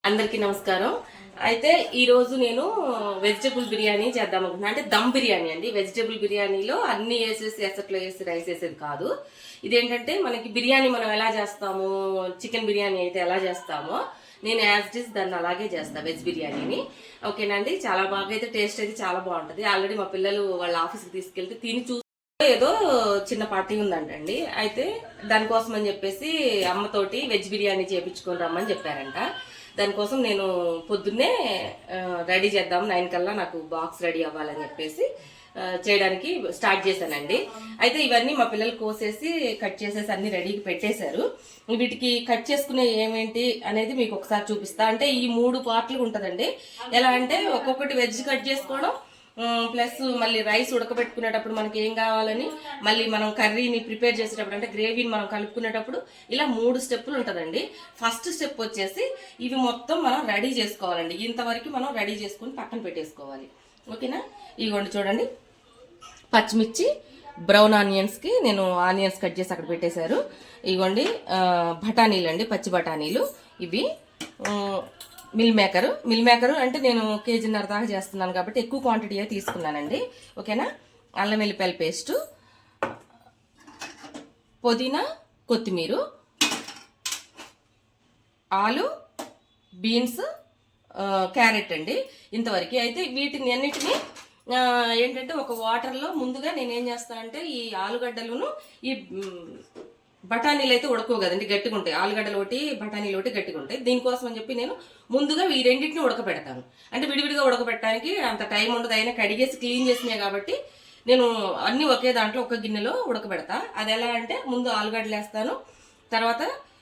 అందరికీ నమస్కారం. అయితే ఈ రోజు నేను వెజిటబుల్ బిర్యానీ చేద్దాం అనుకుంటున్నా. అంటే దమ్ బిర్యానీ అండి. వెజిటబుల్ బిర్యానీలో అన్ని వేసేసి ఎసట్లో వేసి రైస్ వేసేది కాదు. ఇదేంటంటే మనకి బిర్యానీ మనం ఎలా చేస్తాము, చికెన్ బిర్యానీ అయితే ఎలా చేస్తామో నేను యాజ్ ఇట్ ఈస్ దాన్ని అలాగే చేస్తాను, వెజ్ బిర్యానీని. ఓకేనండి. చాలా బాగా అయితే టేస్ట్ అయితే చాలా బాగుంటుంది. ఆల్రెడీ మా పిల్లలు వాళ్ళ ఆఫీస్కి తీసుకెళ్తే తిని ఏదో చిన్న పార్టీ ఉందంటండి. అయితే దానికోసం అని చెప్పేసి అమ్మతోటి వెజ్ బిర్యానీ చేయించుకొని రమ్మని చెప్పారంట. దానికోసం నేను పొద్దున్నే రెడీ చేద్దాం 9 కల్లా నాకు బాక్స్ రెడీ అవ్వాలని చెప్పేసి చేయడానికి స్టార్ట్ చేశానండి. అయితే ఇవన్నీ మా పిల్లలు కోసేసి కట్ చేసేసి అన్ని రెడీకి పెట్టేశారు. వీటికి కట్ చేసుకునే ఏమేంటి అనేది మీకు ఒకసారి చూపిస్తా. అంటే ఈ 3 పార్ట్లు ఉంటుందండి. ఎలా అంటే ఒక్కొక్కటి వెజ్ కట్ చేసుకోవడం, ప్లస్ మళ్ళీ రైస్ ఉడకబెట్టుకునేటప్పుడు మనకి ఏం కావాలని, మళ్ళీ మనం కర్రీని ప్రిపేర్ చేసేటప్పుడు అంటే గ్రేవీని మనం కలుపుకునేటప్పుడు ఇలా 3 స్టెప్పులు ఉంటుందండి. ఫస్ట్ స్టెప్ వచ్చేసి ఇవి మొత్తం మనం రెడీ చేసుకోవాలండి. ఇంతవరకు మనం రెడీ చేసుకుని పక్కన పెట్టేసుకోవాలి. ఓకేనా? ఇదిగోండి చూడండి, పచ్చిమిర్చి, బ్రౌన్ ఆనియన్స్కి నేను ఆనియన్స్ కట్ చేసి అక్కడ పెట్టేశారు. ఇదిగోండి బఠానీలు అండి, పచ్చి బఠానీలు. ఇవి మిల్ మేకరు అంటే నేను 1.5 కేజీ దాకా చేస్తున్నాను కాబట్టి ఎక్కువ క్వాంటిటీ తీసుకున్నానండి. ఓకేనా? అల్లం వెల్లిపాయల పేస్టు, పుదీనా, కొత్తిమీర, ఆలు, బీన్స్, క్యారెట్ అండి. ఇంతవరకు అయితే వీటిని అన్నిటినీ ఏంటంటే ఒక వాటర్లో ముందుగా నేనేం చేస్తానంటే ఈ ఆలుగడ్డలను ఈ బఠానీలు అయితే ఉడకవు కదండి, గట్టిగా ఉంటాయి. ఆలుగడ్డలు ఒకటి బఠానీలు ఒకటి గట్టిగా ఉంటాయి. దీనికోసం అని చెప్పి నేను ముందుగా ఈ రెండింటిని ఉడకబెడతాను. అంటే విడివిడిగా ఉడకబెట్టడానికి అంత టైం ఉండదు. అయినా కడిగేసి క్లీన్ చేసినాయి కాబట్టి నేను అన్ని ఒకే దాంట్లో ఒక గిన్నెలో ఉడకబెడతా. అది ఎలా అంటే ముందు ఆలుగడ్డలు వేస్తాను, తర్వాత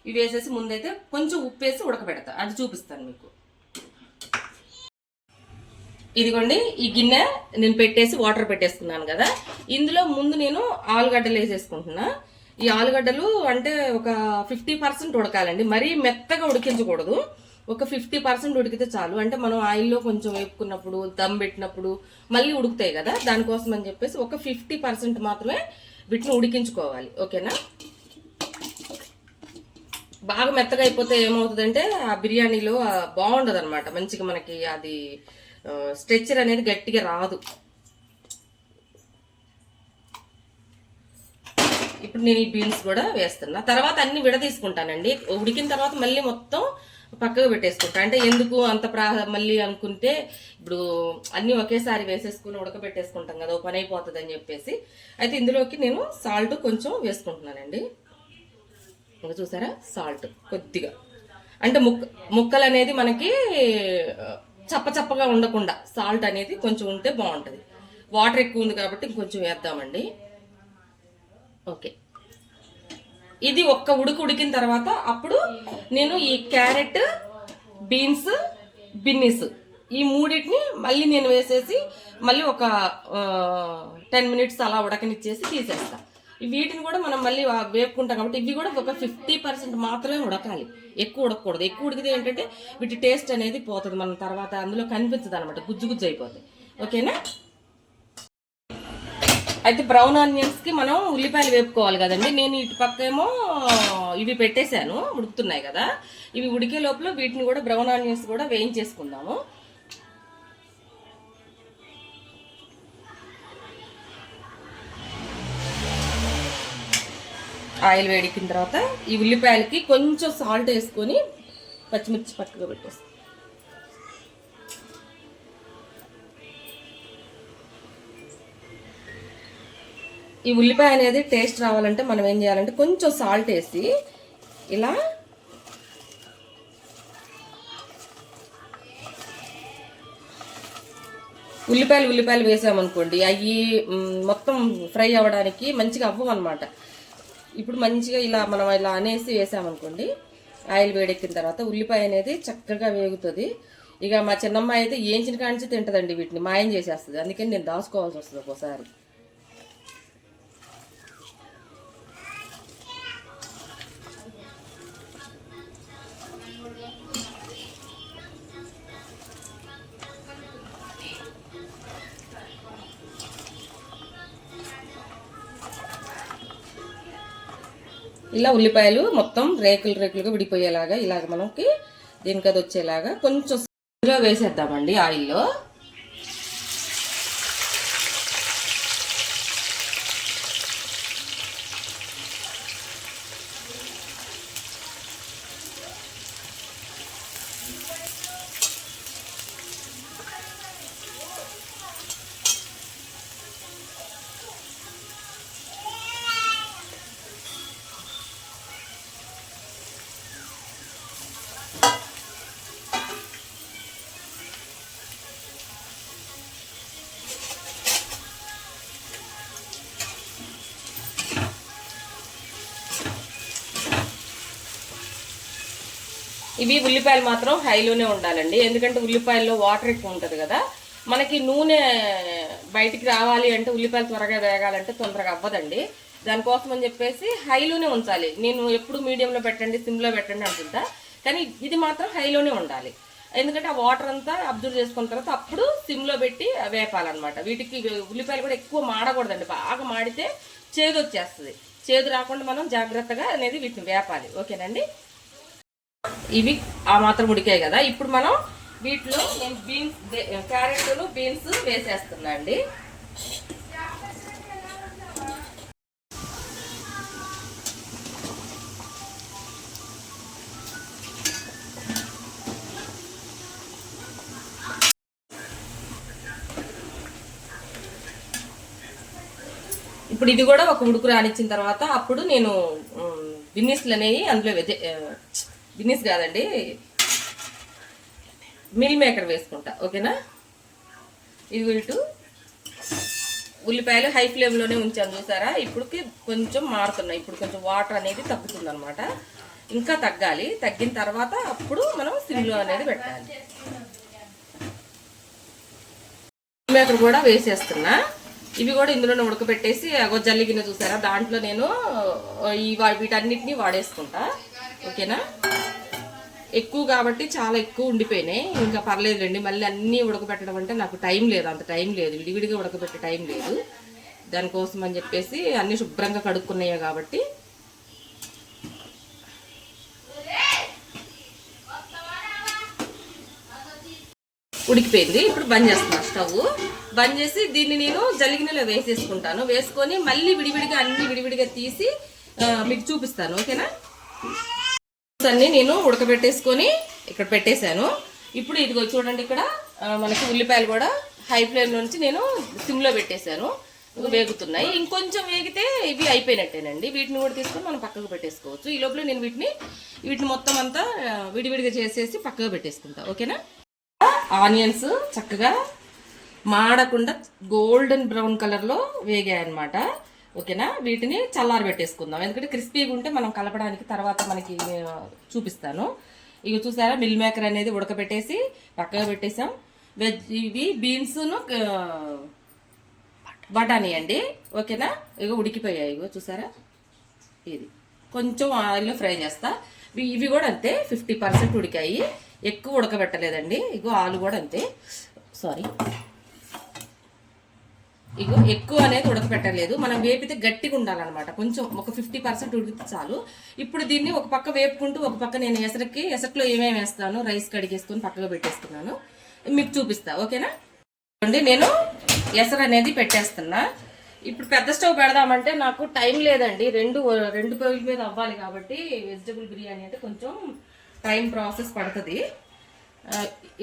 ఇవి వేసేసి ముందైతే కొంచెం ఉప్పు వేసి ఉడకబెడతా. అది చూపిస్తాను మీకు. ఇదిగోండి ఈ గిన్నె నేను పెట్టేసి వాటర్ పెట్టేసుకున్నాను కదా. ఇందులో ముందు నేను ఆలుగడ్డలు వేసేసుకుంటున్నా. ఈ ఆలుగడ్డలు అంటే ఒక 50% ఉడకాలండి. మరీ మెత్తగా ఉడికించకూడదు. ఒక 50% ఉడికితే చాలు. అంటే మనం ఆయిల్లో కొంచెం వేపుకున్నప్పుడు, దమ్ పెట్టినప్పుడు మళ్ళీ ఉడుకుతాయి కదా, దానికోసం అని చెప్పేసి ఒక 50% మాత్రమే వీటిని ఉడికించుకోవాలి. ఓకేనా? బాగా మెత్తగా అయిపోతే ఏమవుతుందంటే ఆ బిర్యానీలో బాగుండదు అనమాట. మంచిగా మనకి అది స్ట్రెచ్చర్ అనేది గట్టిగా రాదు. ఇప్పుడు నేను ఈ బీన్స్ కూడా వేస్తున్నా. తర్వాత అన్ని విడదీసుకుంటానండి. ఉడికిన తర్వాత మళ్ళీ మొత్తం పక్కకు పెట్టేసుకుంటా. అంటే ఎందుకు అంత మళ్ళీ అనుకుంటే ఇప్పుడు అన్ని ఒకేసారి వేసేసుకుని ఉడకబెట్టేసుకుంటాం కదా, పని అయిపోతుంది అని చెప్పేసి. అయితే ఇందులోకి నేను సాల్ట్ కొంచెం వేసుకుంటున్నానండి. ఇంకా చూసారా, సాల్ట్ కొద్దిగా. అంటే ముక్కలు అనేది మనకి చప్పచప్పగా ఉండకుండా సాల్ట్ అనేది కొంచెం ఉంటే బాగుంటుంది. వాటర్ ఎక్కువ ఉంది కాబట్టి ఇంకొంచెం వేద్దామండి. ఓకే, ఇది ఒక్క ఉడికిన తర్వాత అప్పుడు నేను ఈ క్యారెట్, బీన్స్, బిన్నీస్ ఈ మూడింటిని మళ్ళీ నేను వేసేసి మళ్ళీ ఒక 10 మినిట్స్ అలా ఉడకనిచ్చేసి తీసేస్తా. వీటిని కూడా మనం మళ్ళీ వేపుకుంటాం కాబట్టి ఇవి కూడా ఒక 50% మాత్రమే ఉడకాలి. ఎక్కువ ఉడకకూడదు. ఎక్కువ ఉడికితే ఏంటంటే వీటి టేస్ట్ అనేది పోతుంది. మనం తర్వాత అందులో కనిపించదు అనమాట, గుజ్జు గుజ్జు అయిపోతుంది. ఓకేనా? అయితే బ్రౌన్ ఆనియన్స్కి మనం ఉల్లిపాయలు వేపుకోవాలి కదండి. నేను ఇటు పక్క ఏమో ఇవి పెట్టేశాను, ఉడుకుతున్నాయి కదా. ఇవి ఉడికే లోపల వీటిని కూడా బ్రౌన్ ఆనియన్స్ కూడా వేయించేసుకుందాము. ఆయిల్ వేడికిన తర్వాత ఈ ఉల్లిపాయలకి కొంచెం సాల్ట్ వేసుకొని పచ్చిమిర్చి పక్కగా పెట్టేస్తాం. ఈ ఉల్లిపాయ అనేది టేస్ట్ రావాలంటే మనం ఏం చేయాలంటే కొంచెం సాల్ట్ వేసి ఇలా ఉల్లిపాయలు వేసామనుకోండి, అవి మొత్తం ఫ్రై అవ్వడానికి మంచిగా అవ్వవు అనమాట. ఇప్పుడు మంచిగా ఇలా మనం ఇలా అనేసి వేసామనుకోండి, ఆయిల్ వేడెక్కిన తర్వాత ఉల్లిపాయ అనేది చక్కగా వేగుతుంది. ఇక మా చిన్నమ్మాయి అయితే ఏంచిన కాంచి తింటుందండి, వీటిని మాయం చేసేస్తుంది. అందుకని నేను దాచుకోవాల్సి వస్తుంది ఒకసారి. ఇలా ఉల్లిపాయలు మొత్తం రేకులుగా విడిపోయేలాగా ఇలాగ మనకి దీనికి అది వచ్చేలాగా కొంచెం వేసేద్దామండి ఆయిల్లో. ఇవి ఉల్లిపాయలు మాత్రం హైలోనే ఉండాలండి, ఎందుకంటే ఉల్లిపాయల్లో వాటర్ ఎక్కువ ఉంటుంది కదా. మనకి నూనె బయటికి రావాలి అంటే ఉల్లిపాయలు త్వరగా వేగాలంటే తొందరగా అవ్వదండి. దానికోసం అని చెప్పేసి హైలోనే ఉంచాలి. నేను ఎప్పుడు మీడియంలో పెట్టండి, సిమ్లో పెట్టండి అంటుంటా, కానీ ఇది మాత్రం హైలోనే ఉండాలి. ఎందుకంటే ఆ వాటర్ అంతా అబ్జర్వ్ చేసుకున్న తర్వాత అప్పుడు సిమ్లో పెట్టి వేపాలన్నమాట. వీటికి ఉల్లిపాయలు కూడా ఎక్కువ మాడకూడదండి, బాగా మాడితే చేదు వచ్చేస్తుంది. చేదు రాకుండా మనం జాగ్రత్తగా అనేది వీటిని వేపాలి. ఓకేనండి, ఇవి ఆ మాత్రం ఉడికాయి కదా. ఇప్పుడు మనం వీటిలో నేను బీన్స్, క్యారెట్లు, బీన్స్ వేసేస్తున్నా అండి. ఇప్పుడు ఇది కూడా ఒక ఉడుకు రానిచ్చిన తర్వాత అప్పుడు నేను బిన్నీస్లు అనేవి అందులో బిన్నీస్ కాదండి, మిల్ మేకర్ వేసుకుంటా. ఓకేనా, ఇది వీటు ఉల్లిపాయలు హై ఫ్లేమ్లోనే ఉంచాను చూసారా. ఇప్పుడు కొంచెం మారుతున్నాయి, ఇప్పుడు కొంచెం వాటర్ అనేది తగ్గుతుంది అనమాట. ఇంకా తగ్గాలి, తగ్గిన తర్వాత అప్పుడు మనం సిమ్లో అనేది పెట్టాలి. మిల్ మేకర్ కూడా వేసేస్తున్నా. ఇవి కూడా ఇందులోనే ఉడకబెట్టేసి జల్లి గిన్నె చూసారా, దాంట్లో నేను వీటన్నిటిని వాడేసుకుంటా. ఓకేనా, ఎక్కువ కాబట్టి చాలా ఎక్కువ ఉండిపోయినాయి, ఇంకా పర్లేదులేండి. మళ్ళీ అన్నీ ఉడకబెట్టడం అంటే నాకు టైం లేదు, అంత టైం లేదు, విడివిడిగా ఉడకబెట్టే టైం లేదు. దానికోసం అని చెప్పేసి అన్నీ శుభ్రంగా కడుక్కున్నాయి కాబట్టి ఉడికిపోయింది. ఇప్పుడు బంద్ చేస్తున్నా, స్టవ్ బంద్ చేసి దీన్ని నేను జల్లిగిన్నెలో వేసేసుకుంటాను. వేసుకొని మళ్ళీ విడివిడిగా అన్ని విడివిడిగా తీసి మీకు చూపిస్తాను. ఓకేనా, అన్ని నేను ఉడకబెట్టేసుకొని ఇక్కడ పెట్టేశాను. ఇప్పుడు ఇదిగో చూడండి, ఇక్కడ మనకి ఉల్లిపాయలు కూడా హై ఫ్లేమ్ నుంచి నేను సిమ్లో పెట్టేశాను, వేగుతున్నాయి. ఇంకొంచెం వేగితే ఇవి అయిపోయినట్టేనండి. వీటిని కూడా తీసుకొని మనం పక్కకు పెట్టేసుకోవచ్చు. ఈ లోపల నేను వీటిని మొత్తం అంతా విడివిడిగా చేసేసి పక్కకు పెట్టేసుకుంటా. ఓకేనా, ఆనియన్స్ చక్కగా మాడకుండా గోల్డెన్ బ్రౌన్ కలర్లో వేగాయన్నమాట. ఓకేనా, వీటిని చల్లారి పెట్టేసుకుందాం, ఎందుకంటే క్రిస్పీగా ఉంటే మనం కలపడానికి తర్వాత మనకి చూపిస్తాను. ఇవి చూసారా, మిల్ మేకర్ అనేది ఉడకబెట్టేసి పక్కగా పెట్టేసాం. ఇవి బీన్స్ను బఠానీ అండి. ఓకేనా, ఇగో ఉడికిపోయాయి, ఇగో చూసారా. ఇది కొంచెం ఆయిల్లో ఫ్రై చేస్తా. ఇవి కూడా అంతే, 50% ఉడికాయి, ఎక్కువ ఉడకబెట్టలేదండి. ఇగో ఆలు కూడా అంతే, సారీ, ఇగో ఎక్కువ అనేది ఉడకపెట్టలేదు. మనం వేపితే గట్టిగా ఉండాలన్నమాట, కొంచెం ఒక 50% ఉడికితే చాలు. ఇప్పుడు దీన్ని ఒక పక్క వేపుకుంటూ ఒక పక్క నేను ఎసట్లో ఏమేమి వేస్తాను, రైస్ కడిగేసుకొని పక్కగా పెట్టేస్తున్నాను, మీకు చూపిస్తా. ఓకేనా అండి, నేను ఎసరు అనేది పెట్టేస్తున్నా. ఇప్పుడు పెద్ద స్టవ్ పెడదామంటే నాకు టైం లేదండి, రెండు పొయ్యిల మీద అవ్వాలి కాబట్టి వెజిటబుల్ బిర్యానీ అంటే కొంచెం టైం ప్రాసెస్ పడుతుంది.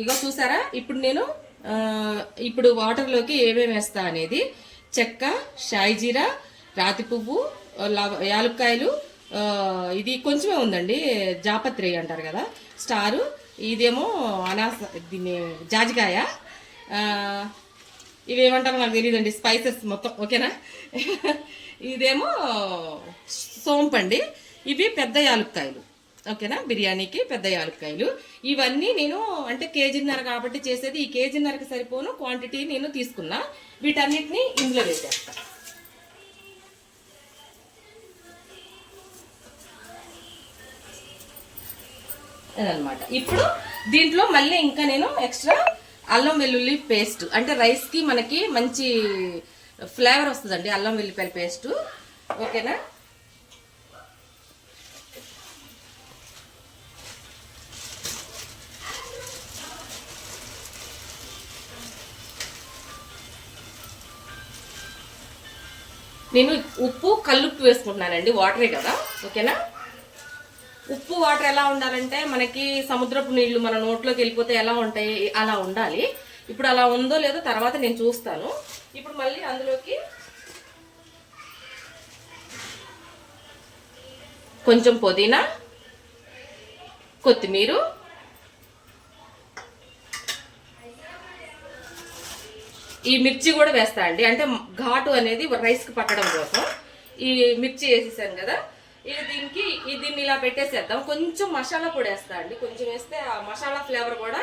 ఇగో చూసారా, ఇప్పుడు నేను ఇప్పుడు వాటర్లోకి ఏమేమి వేస్తా అనేది చెక్క, షాయి జీరా, రాతి పువ్వు, యాలుక్కాయలు, ఇది కొంచెమే ఉందండి, జాపత్రి అంటారు కదా, స్టారు, ఇదేమో దీన్ని జాజికాయ, ఇవేమంటారో నాకు తెలియదండి, స్పైసెస్ మొత్తం. ఓకేనా, ఇదేమో సోంపండి, ఇవి పెద్ద యాలుక్కాయలు. ఓకేనా, బిర్యానీకి పెద్ద యాలక్కాయలు. ఇవన్నీ నేను అంటే కేజీన్నర కాబట్టి చేసేది, ఈ కేజీన్నరకి సరిపోను క్వాంటిటీ నేను తీసుకున్నా. వీటన్నిటిని ఇందులో వేసేస్తా. అదనమాట. ఇప్పుడు దీంట్లో మళ్ళీ ఇంకా నేను ఎక్స్ట్రా అల్లం వెల్లుల్లి పేస్ట్, అంటే రైస్కి మనకి మంచి ఫ్లేవర్ వస్తుందండి అల్లం వెల్లిపాయల పేస్టు. ఓకేనా, నేను ఉప్పు కల్లుప్పు వేసుకుంటున్నానండి, వాటరే కదా, ఓకేనా. ఉప్పు వాటర్ ఎలా ఉండాలంటే మనకి సముద్రపు నీళ్లు మన నోట్లోకి వెళ్ళిపోతే ఎలా ఉంటాయి అలా ఉండాలి. ఇప్పుడు అలా ఉందో లేదో తర్వాత నేను చూస్తాను. ఇప్పుడు మళ్ళీ అందులోకి కొంచెం పుదీనా, కొత్తిమీర, ఈ మిర్చి కూడా వేస్తా అండి, అంటే ఘాటు అనేది రైస్కి పట్టడం కోసం ఈ మిర్చి వేసేసాను కదా. దీన్ని ఇలా పెట్టేసేద్దాం. కొంచెం మసాలా పొడి వేస్తా అండి, కొంచెం వేస్తే ఆ మసాలా ఫ్లేవర్ కూడా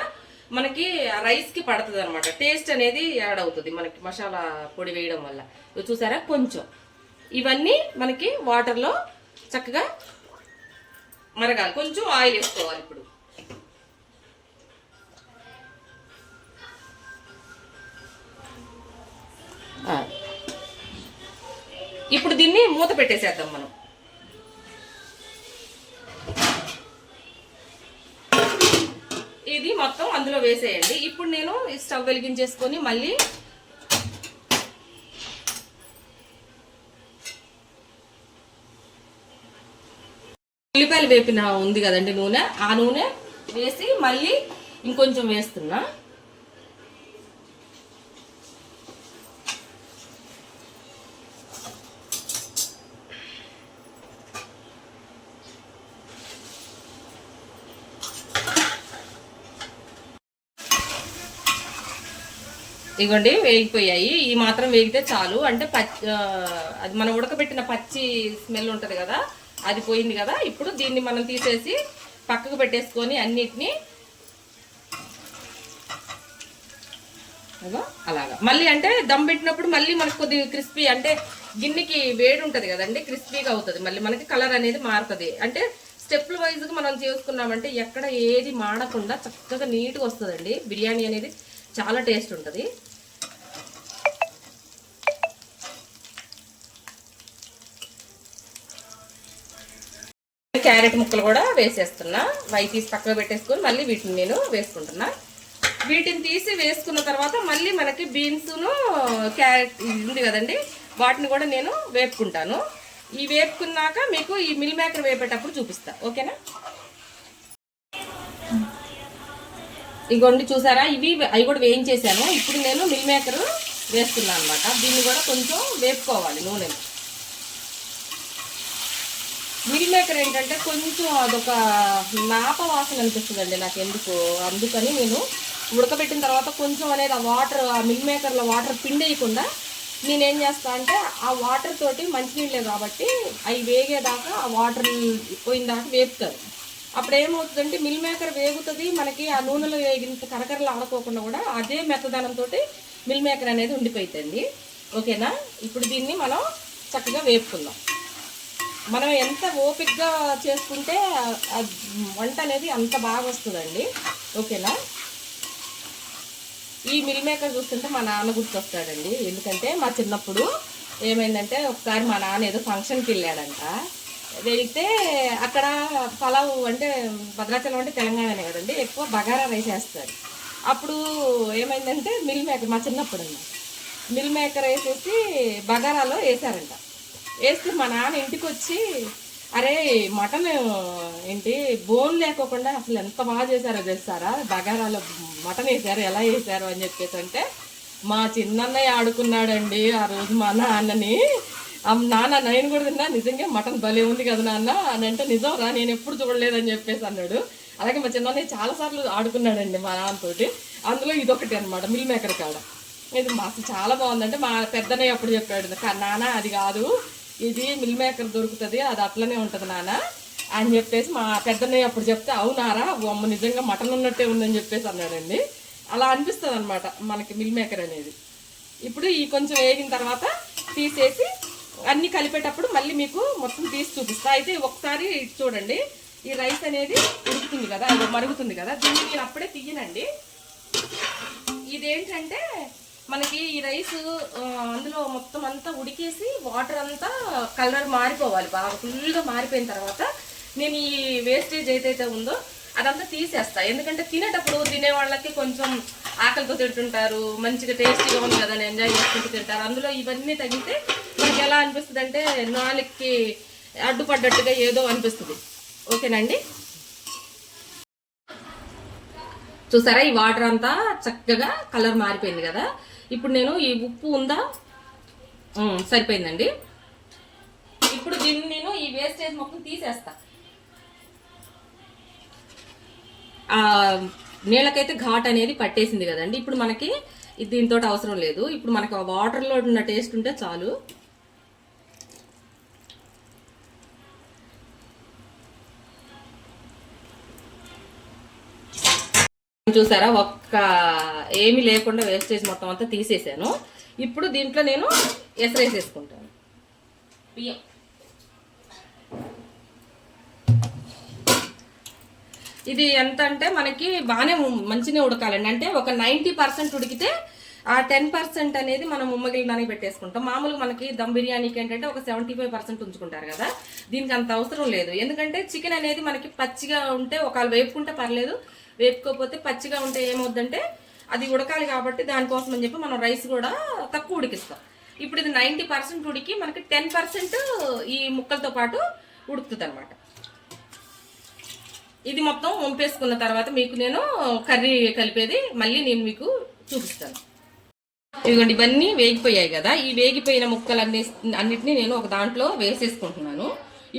మనకి రైస్కి పడుతుంది అనమాట. టేస్ట్ అనేది యాడ్ అవుతుంది మనకి మసాలా పొడి వేయడం వల్ల. చూసారా, కొంచెం ఇవన్నీ మనకి వాటర్లో చక్కగా మరగాలి. కొంచెం ఆయిల్ వేసుకోవాలి. ఇప్పుడు దీన్ని మూత పెట్టేసేద్దాం మనం. ఇది మొత్తం అందులో వేసేయండి. ఇప్పుడు నేను స్టవ్ వెలిగించేసుకొని మళ్ళీ ఉల్లిపాయలు వేపిన ఉంది కదండి నూనె, ఆ నూనె వేసి మళ్ళీ ఇంకొంచెం వేస్తున్నా. ఇగోండి వేగిపోయాయి. ఈ మాత్రం వేగితే చాలు. అంటే అది మనం ఉడకబెట్టిన పచ్చి స్మెల్ ఉంటుంది కదా, అది పోయింది కదా. ఇప్పుడు దీన్ని మనం తీసేసి పక్కకు పెట్టేసుకొని అన్నిటినీ అలాగా మళ్ళీ అంటే దమ్ పెట్టినప్పుడు మళ్ళీ మనకు కొద్దిగా క్రిస్పీ, అంటే గిన్నెకి వేడి ఉంటుంది కదండి, క్రిస్పీగా అవుతుంది. మళ్ళీ మనకి కలర్ అనేది మారుతుంది. అంటే స్టెప్ల వైజ్గా మనం చేసుకున్నామంటే ఎక్కడ ఏది మాడకుండా చక్కగా నీట్గా వస్తుందండి. బిర్యానీ అనేది చాలా టేస్ట్ ఉంటుంది. క్యారెట్ ముక్కలు కూడా వేసేస్తున్నా. తీసి పక్కన పెట్టేసుకొని మళ్ళీ వీటిని నేను వేసుకుంటున్నా. వీటిని తీసి వేసుకున్న తర్వాత మళ్ళీ మనకి బీన్స్ను క్యారెట్ ఉంది కదండి, వాటిని కూడా నేను వేపుకుంటాను. ఈ వేపుకున్నాక మీకు ఈ మిల్ మేకర్ వేపేటప్పుడు చూపిస్తా, ఓకేనా. ఇగోండి చూసారా, అవి కూడా వేయించేసాను. ఇప్పుడు నేను మిల్ మేకర్ వేస్తున్నాను అనమాట. దీన్ని కూడా కొంచెం వేపుకోవాలి నూనెలో. మిల్ మేకర్ ఏంటంటే కొంచెం అదొక నాప వాసన అనిపిస్తుందండి నాకు ఎందుకు, అందుకని నేను ఉడకబెట్టిన తర్వాత కొంచెం అనేది ఆ మిల్ మేకర్లో వాటర్ పిండేయకుండా నేనేం చేస్తా అంటే ఆ వాటర్ తోటి మంచినీళ్ళే కాబట్టి అవి వేగేదాకా ఆ వాటర్ పోయిందాకా వేపుతారు. అప్పుడు ఏమవుతుందంటే మిల్ మేకర్ వేగుతుంది మనకి, ఆ నూనెలో వేగినంత కరకరలు ఆడుకోకుండా కూడా అదే మెత్తదనంతో మిల్ మేకర్ అనేది ఉండిపోతుంది, ఓకేనా. ఇప్పుడు దీన్ని మనం చక్కగా వేపుకుందాం. మనం ఎంత ఓపికగా చేసుకుంటే వంట అనేది అంత బాగా వస్తుందండి, ఓకేనా. ఈ మిల్ మేకర్ చూస్తుంటే మా నాన్న గుర్తొస్తాడండి. ఎందుకంటే మా చిన్నప్పుడు ఏమైందంటే ఒకసారి మా నాన్న ఏదో ఫంక్షన్కి వెళ్ళాడంట. వెళితే అక్కడ పలావ్ అంటే భద్రాచలం అంటే తెలంగాణనే కదండి, ఎక్కువ బగారా రైస్ వేస్తారు. అప్పుడు ఏమైందంటే మిల్ మేకర్ మా చిన్నప్పుడు మిల్ మేకర్ వేసేసి బగారాలో వేసారంట. వేస్తే మా నాన్న ఇంటికి వచ్చి, అరే మటన్ ఏంటి బోన్ లేకోకుండా అసలు ఎంత బాగా చేశారో తెలుసారా, బగారాలో మటన్ వేసారు, ఎలా వేసారు అని చెప్పేసి అంటే మా చిన్నన్నయ్య ఆడుకున్నాడండి ఆ రోజు మా నాన్నని. నాన్న నేను కూడా తిన్నా, నిజంగా మటన్ భలే ఉంది కదా నాన్న అని అంటే, నిజం రా నేను ఎప్పుడు చూడలేదని చెప్పేసి అన్నాడు. అలాగే మా చిన్నన్నయ్య చాలాసార్లు ఆడుకున్నాడండి మా నాన్నతోటి. అందులో ఇదొకటి అనమాట మిల్ మేకర్ కాడ. ఇది అసలు చాలా బాగుందంటే మా పెద్దన్నయ్య అప్పుడు చెప్పాడు, నాన్న అది కాదు, ఇది మిల్ మేకర్ దొరుకుతుంది, అది అట్లనే ఉంటుంది నాన్న అని చెప్పేసి మా పెద్దన్నయ్య అప్పుడు చెప్తే, అవునారా అమ్మ నిజంగా మటన్ ఉన్నట్టే ఉందని చెప్పేసి అన్నాడండి. అలా అనిపిస్తుంది అనమాట మనకి మిల్ మేకర్ అనేది. ఇప్పుడు ఈ కొంచెం వేగిన తర్వాత తీసేసి అన్నీ కలిపేటప్పుడు మళ్ళీ మీకు మొత్తం తీసి చూపిస్తా. అయితే ఒకసారి చూడండి, ఈ రైస్ అనేది ఉడుకుతుంది కదా, అది మరుగుతుంది కదా, దీన్ని నేను అప్పుడే తీయనండి. ఇదేంటంటే మనకి ఈ రైస్ అందులో మొత్తం అంతా ఉడికేసి వాటర్ అంతా కలర్ మారిపోవాలి, బాగా ఫుల్గా మారిపోయిన తర్వాత నేను ఈ వేస్టేజ్ ఏదైతే ఉందో అదంతా తీసేస్తా. ఎందుకంటే తినేటప్పుడు తినే వాళ్ళకి కొంచెం ఆకలితో తింటుంటారు, మంచిగా టేస్టీగా ఉంది కదా ఎంజాయ్ చేసుకుంటూ తింటారు. అందులో ఇవన్నీ తగ్గితే మనకి ఎలా అనిపిస్తుంది అంటే నాలుగుకి అడ్డుపడ్డట్టుగా ఏదో అనిపిస్తుంది. ఓకేనండి, చూసారా ఈ వాటర్ అంతా చక్కగా కలర్ మారిపోయింది కదా. ఇప్పుడు నేను ఈ ఉప్పు ఉందా, సరిపోయిందండి. ఇప్పుడు దీన్ని నేను ఈ వేస్టేజ్ మొత్తం తీసేస్తా. నీళ్ళకైతే ఘాట్ అనేది పట్టేసింది కదండి. ఇప్పుడు మనకి దీంతో అవసరం లేదు. ఇప్పుడు మనకు వాటర్లో ఉన్న టేస్ట్ ఉంటే చాలు. చూసారా ఒక్క ఏమీ లేకుండా వేస్టేజ్ మొత్తం అంతా తీసేసాను. ఇప్పుడు దీంట్లో నేను ఎసరేసేసుకుంటాను బియ్యం. ఇది ఎంత అంటే మనకి బాగానే మంచిగా ఉడకాలండి. అంటే ఒక 90% ఉడికితే ఆ 10% అనేది మనం ఉమ్మగిలినానికి పెట్టేసుకుంటాం. మామూలుగా మనకి దమ్ బిర్యానీకి ఏంటంటే ఒక 75% ఉంచుకుంటారు కదా. దీనికి అంత అవసరం లేదు. ఎందుకంటే చికెన్ అనేది మనకి పచ్చిగా ఉంటే ఒకవేళ వేపుకుంటే పర్లేదు, వేపుకోకపోతే పచ్చిగా ఉంటే ఏమవుద్దంటే అది ఉడకాలి కాబట్టి దానికోసం అని చెప్పి మనం రైస్ కూడా తక్కువ ఉడికిస్తాం. ఇప్పుడు ఇది 90% ఉడికి మనకి 10% ఈ ముక్కలతో పాటు ఉడుకుతుంది అనమాట. ఇది మొత్తం వంపేసుకున్న తర్వాత మీకు నేను కర్రీ కలిపేది మళ్ళీ నేను మీకు చూపిస్తాను. ఇదిగోండి, ఇవన్నీ వేగిపోయాయి కదా. ఈ వేగిపోయిన ముక్కలన్నిటినీ నేను ఒక దాంట్లో వేసేసుకుంటున్నాను.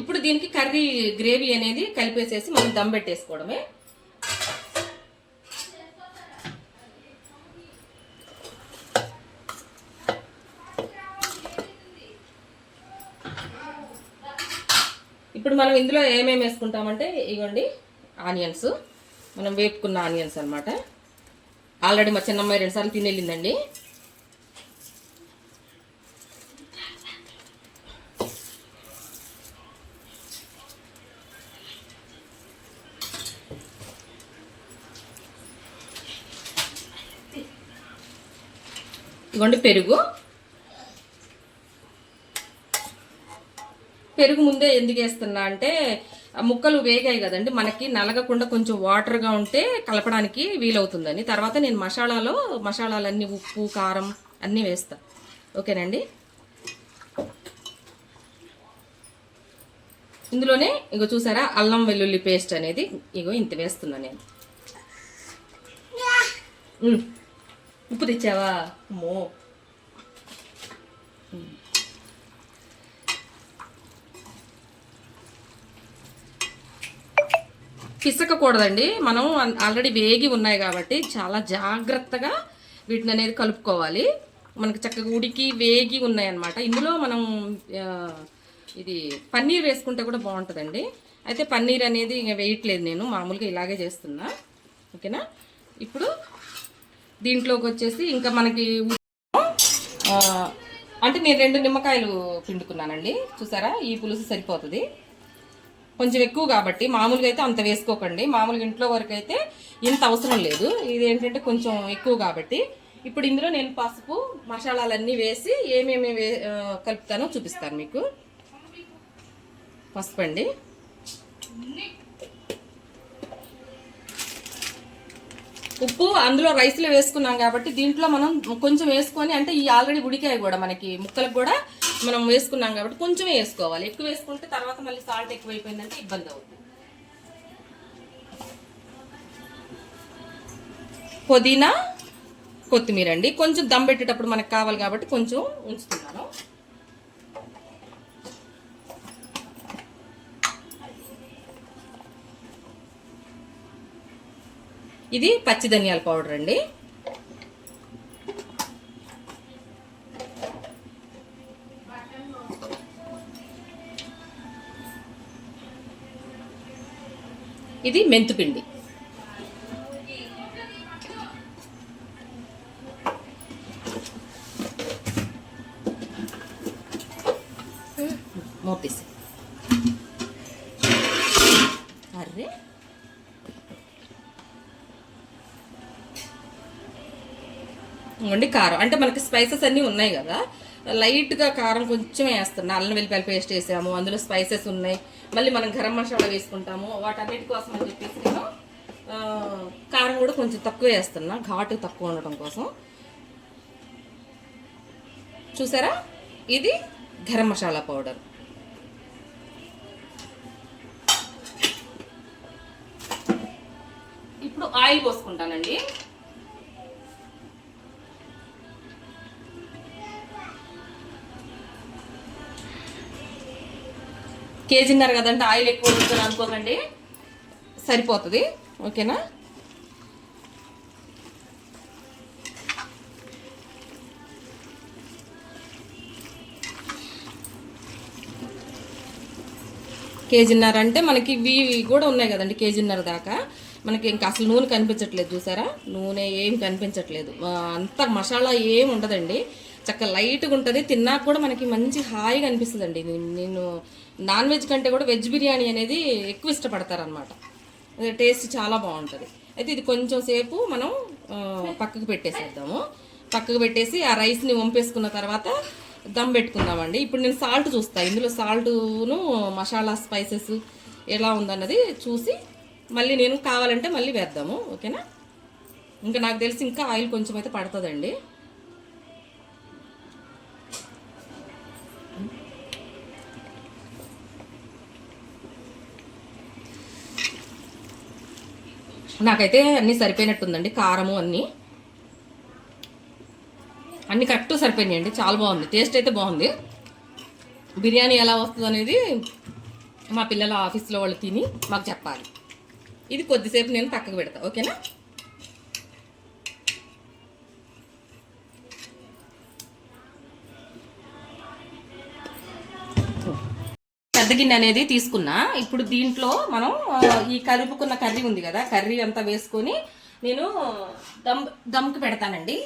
ఇప్పుడు దీనికి కర్రీ గ్రేవీ అనేది కలిపేసేసి మనం దమ్ పెట్టేసుకోవడమే. ఇప్పుడు మనం ఇందులో ఏమేమి వేసుకుంటామంటే ఇగోండి, ఆనియన్స్, మనం వేపుకున్న ఆనియన్స్ అనమాట. ఆల్రెడీ మా చిన్నమ్మాయి 2 సార్లు తినేళ్ళిందండి. ఇగోండి పెరుగు. పెరుగు ముందే ఎందుకు వేస్తున్నా అంటే ముక్కలు వేగాయి కదండి, మనకి నలగకుండా కొంచెం వాటర్గా ఉంటే కలపడానికి వీలవుతుందని. తర్వాత నేను మసాలాలన్నీ ఉప్పు కారం అన్నీ వేస్తా. ఓకేనండి, ఇందులోనే ఇగో చూసారా అల్లం వెల్లుల్లి పేస్ట్ అనేది ఇగో ఇంత వేస్తున్నా నేను. ఉప్పు తెచ్చావా? అమ్మో, పిసకకూడదండి. మనం ఆల్రెడీ వేగి ఉన్నాయి కాబట్టి చాలా జాగ్రత్తగా వీటిని అనేది కలుపుకోవాలి. మనకు చక్కగా ఉడికి వేగి ఉన్నాయి అన్నమాట. ఇందులో మనం ఇది పన్నీర్ వేసుకుంటే కూడా బాగుంటుందండి. అయితే పన్నీర్ అనేది ఇంకా వేయట్లేదు, నేను మామూలుగా ఇలాగే చేస్తున్నా. ఓకేనా, ఇప్పుడు దీంట్లోకి వచ్చేసి ఇంకా మనకి అంటే నేను 2 నిమ్మకాయలు పిండుకున్నానండి. చూసారా ఈ పులుసు సరిపోతుంది. కొంచెం ఎక్కువ కాబట్టి మామూలుగా అయితే అంత వేసుకోకండి. మామూలుగా ఇంట్లో వరకు అయితే ఇంత అవసరం లేదు. ఇది ఏంటంటే కొంచెం ఎక్కువ కాబట్టి ఇప్పుడు ఇందులో నేను పసుపు మసాలాలన్నీ వేసి ఏమేమి కలుపుతానో చూపిస్తాను మీకు. పసుపు అండి, ఉప్పు అందులో రైస్లో వేసుకున్నాం కాబట్టి దీంట్లో మనం కొంచెం వేసుకొని, అంటే ఈ ఆల్రెడీ ఉడికాయి కూడా మనకి ముక్కలకు కూడా మనం వేసుకున్నాం కాబట్టి కొంచెమే వేసుకోవాలి. ఎక్కువ వేసుకుంటే తర్వాత మళ్ళీ సాల్ట్ ఎక్కువైపోయిందంటే ఇబ్బంది అవుతుంది. పుదీనా కొత్తిమీర అండి, కొంచెం దమ్ పెట్టేటప్పుడు మనకు కావాలి కాబట్టి కొంచెం ఉంచుతున్నాను. ఇది పచ్చి ధనియాల పౌడర్ అండి. ఇది మెంతుపిండి. మూతీసి అర్రే కారం అంటే మనకి స్పైసెస్ అన్నీ ఉన్నాయి కదా, లైట్గా కారం కొంచెం వేస్తున్నా. అల్లం వెల్లిపాయల పేస్ట్ వేసాము, అందులో స్పైసెస్ ఉన్నాయి, మళ్ళీ మనం గరం మసాలా వేసుకుంటాము. వాటన్నిటి కోసం అని చెప్పేసి నేను కారం కూడా కొంచెం తక్కువ వేస్తున్నా, ఘాటు తక్కువ ఉండటం కోసం. చూసారా ఇది గరం మసాలా పౌడర్, ఇప్పుడు ఆయిల్ పోసుకుంటానండి. కేజీన్నర కదంటే ఆయిల్ ఎక్కువ ఉంటుంది అనుకోకండి, సరిపోతుంది. ఓకేనా? కేజీన్నర అంటే మనకి ఇవి కూడా ఉన్నాయి కదండి, కేజీన్నర దాకా. మనకి ఇంకా అసలు నూనె కనిపించట్లేదు, చూసారా? నూనె ఏం కనిపించట్లేదు, అంత మసాలా ఏం ఉండదండి, చక్కగా లైట్గా ఉంటుంది. తిన్నాక కూడా మనకి మంచి హాయిగా అనిపిస్తుందండి. నేను నాన్ వెజ్ కంటే కూడా వెజ్ బిర్యానీ అనేది ఎక్కువ ఇష్టపడతారనమాట. టేస్ట్ చాలా బాగుంటుంది. అయితే ఇది కొంచెం సేపు మనం పక్కకు పెట్టేసేద్దాము. పక్కకు పెట్టేసి ఆ రైస్ని వంపేసుకున్న తర్వాత దమ్ పెట్టుకుందామండి. ఇప్పుడు నేను సాల్ట్ చూస్తాను, ఇందులో సాల్ట్ను మసాలా స్పైసెస్ ఎలా ఉందన్నది చూసి మళ్ళీ నేను కావాలంటే మళ్ళీ వేద్దాము. ఓకేనా? ఇంకా నాకు తెలిసి ఇంకా ఆయిల్ కొంచెం అయితే పడుతుందండి. నాకైతే అన్నీ సరిపోయినట్టుందండి, కారము అన్నీ కరెక్ట్ సరిపోయినాయండి. చాలా బాగుంది, టేస్ట్ అయితే బాగుంది. బిర్యానీ ఎలా వస్తుంది అనేది మా పిల్లల ఆఫీస్లో వాళ్ళు తిని మాకు చెప్పాలి. ఇది కొద్దిసేపు నేను పక్కకు పెడతా. ఓకేనా? పెద్ద గిన్నె అనేది తీసుకున్నా. ఇప్పుడు దీంట్లో మనం ఈ కలుపుకున్న కర్రీ ఉంది కదా, కర్రీ అంతా వేసుకొని నేను దమ్కి పెడతానండి.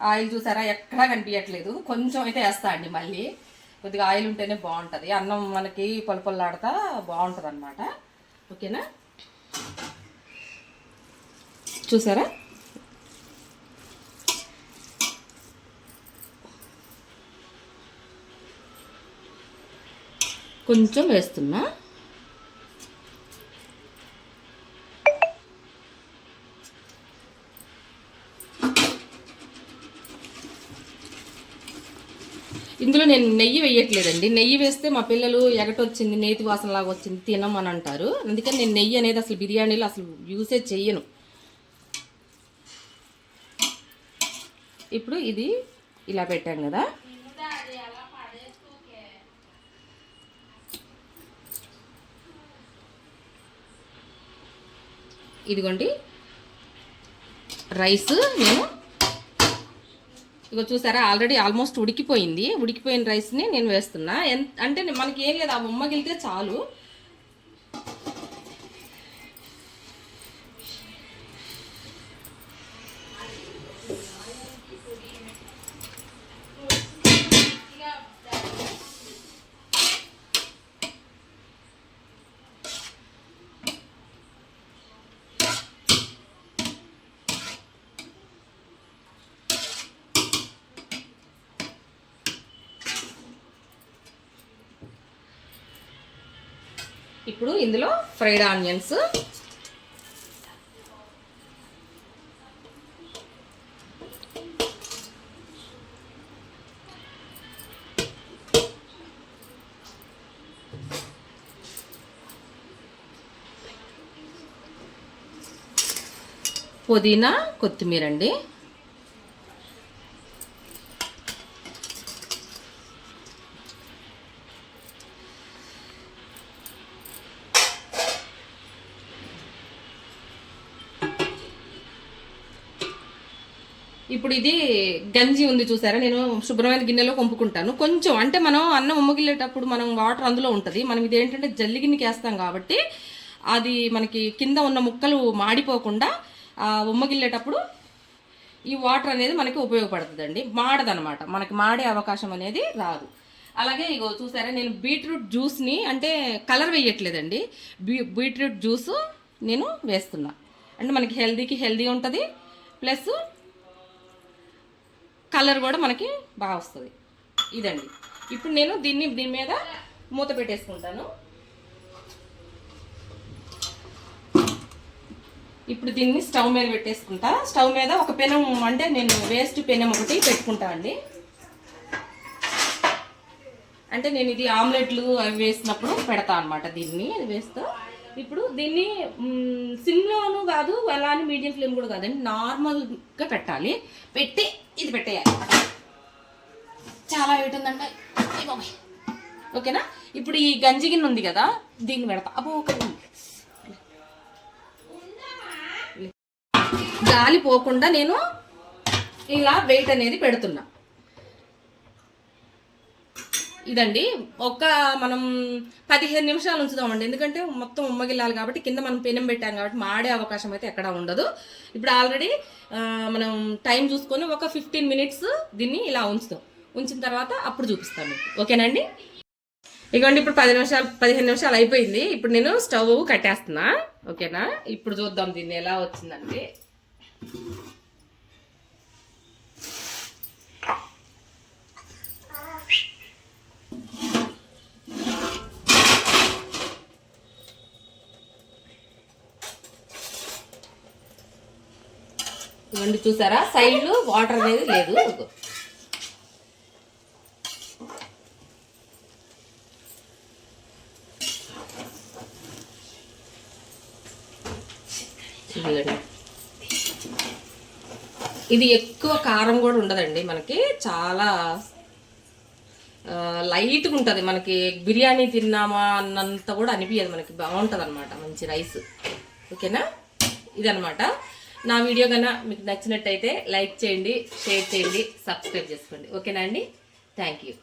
ఆయిల్ చూసారా ఎక్కడా కనిపించట్లేదు, కొంచెం అయితే వేస్తా అండి. మళ్ళీ కొద్దిగా ఆయిల్ ఉంటేనే బాగుంటుంది, అన్నం మనకి పొలపొల్లాడుతా బాగుంటుంది అనమాట. ఓకేనా? చూసారా? కొంచెం వేస్తున్నా. ఇందులో నేను నెయ్యి వేయట్లేదండి. నెయ్యి వేస్తే మా పిల్లలు ఎగటొచ్చింది, నేతి వాసనలాగా వచ్చింది, తినమని అంటారు. అందుకని నేను నెయ్యి అనేది అసలు బిర్యానీలో అసలు యూసే చెయ్యను. ఇప్పుడు ఇది ఇలా పెట్టాను కదా, ఇదిగోండి రైస్. నేను ఇగో చూసారా ఆల్రెడీ ఆల్మోస్ట్ ఉడికిపోయింది. ఉడికిపోయిన రైస్ని నేను వేస్తున్నా. అంటే మనకి ఏం లేదు, ఆ ఉమ్మగిలితే చాలు. ఇప్పుడు ఇందులో ఫ్రైడ్ ఆనియన్స్, పుదీనా, కొత్తిమీర అండి. ఇప్పుడు ఇది గంజి ఉంది చూసారా, నేను శుభ్రమైన గిన్నెలో పంపుకుంటాను. కొంచెం అంటే మనం అన్నం ఉమ్మగిల్లేటప్పుడు మనం వాటర్ అందులో ఉంటుంది. మనం ఇది ఏంటంటే జల్లి గిన్నెకి వేస్తాం కాబట్టి అది మనకి కింద ఉన్న ముక్కలు మాడిపోకుండా ఉమ్మగిల్లేటప్పుడు ఈ వాటర్ అనేది మనకి ఉపయోగపడుతుందండి. మాడదనమాట, మనకి మాడే అవకాశం అనేది రాదు. అలాగే ఇగో చూసారా, నేను బీట్రూట్ జ్యూస్ని అంటే కలర్ వేయట్లేదండి, బీట్రూట్ జ్యూస్ నేను వేస్తున్నా. అంటే మనకి హెల్దీకి హెల్దీ ఉంటుంది, ప్లస్ కలర్ కూడా మనకి బాగా వస్తుంది. ఇదండి. ఇప్పుడు నేను దీని మీద మూత పెట్టేసుకుంటాను. ఇప్పుడు దీన్ని స్టవ్ మీద పెట్టేసుకుంటా. స్టవ్ మీద ఒక పెనం, అంటే నేను వేస్ట్ పెనం ఒకటి పెట్టుకుంటా అండి. అంటే నేను ఇది ఆమ్లెట్లు అవి వేసినప్పుడు పెడతా అనమాట. దీన్ని వేస్తా. ఇప్పుడు దీన్ని సిమ్లోను కాదు, అలా అని మీడియం ఫ్లేమ్ కూడా కాదండి, నార్మల్గా పెట్టాలి. పెట్టి ఇది పెట్టేయాలి. చాలా వెయిట్ ఉందండి. ఓకేనా? ఇప్పుడు ఈ గంజి గిన్నె ఉంది కదా, దీన్ని పెడతా. అబ్బో, గాలి పోకుండా నేను ఇలా వెయిట్ అనేది పెడుతున్నా. ఇదండి, మనం 15 నిమిషాలు ఉంచుదామండి. ఎందుకంటే మొత్తం ఉమ్మగిల్లాలి కాబట్టి, కింద మనం పెనం పెట్టాం కాబట్టి మాడే అవకాశం అయితే ఎక్కడా ఉండదు. ఇప్పుడు ఆల్రెడీ మనం టైం చూసుకొని ఒక 15 మినిట్స్ దీన్ని ఇలా ఉంచుతాం. ఉంచిన తర్వాత అప్పుడు చూపిస్తాను మీకు. ఓకేనండి? ఇదిగోండి, ఇప్పుడు 15 నిమిషాలు అయిపోయింది. ఇప్పుడు నేను స్టవ్ కట్టేస్తున్నా. ఓకేనా? ఇప్పుడు చూద్దాం దీన్ని ఎలా వచ్చిందండి. ఇవన్నీ చూసారా, సైడ్లు వాటర్ అనేది లేదు. ఇది ఎక్కువ కారం కూడా ఉండదండి, మనకి చాలా లైట్గా ఉంటుంది. మనకి బిర్యానీ తిన్నామా అన్నంత కూడా అనిపించదు. మనకి బాగుంటుంది అనమాట, మంచి రైస్. ఓకేనా? ఇదనమాట నా వీడియో. కన్నా మీకు నచ్చినట్టయితే లైక్ చేయండి, షేర్ చేయండి, సబ్స్క్రైబ్ చేసుకోండి. ఓకేనా అండి? Thank you.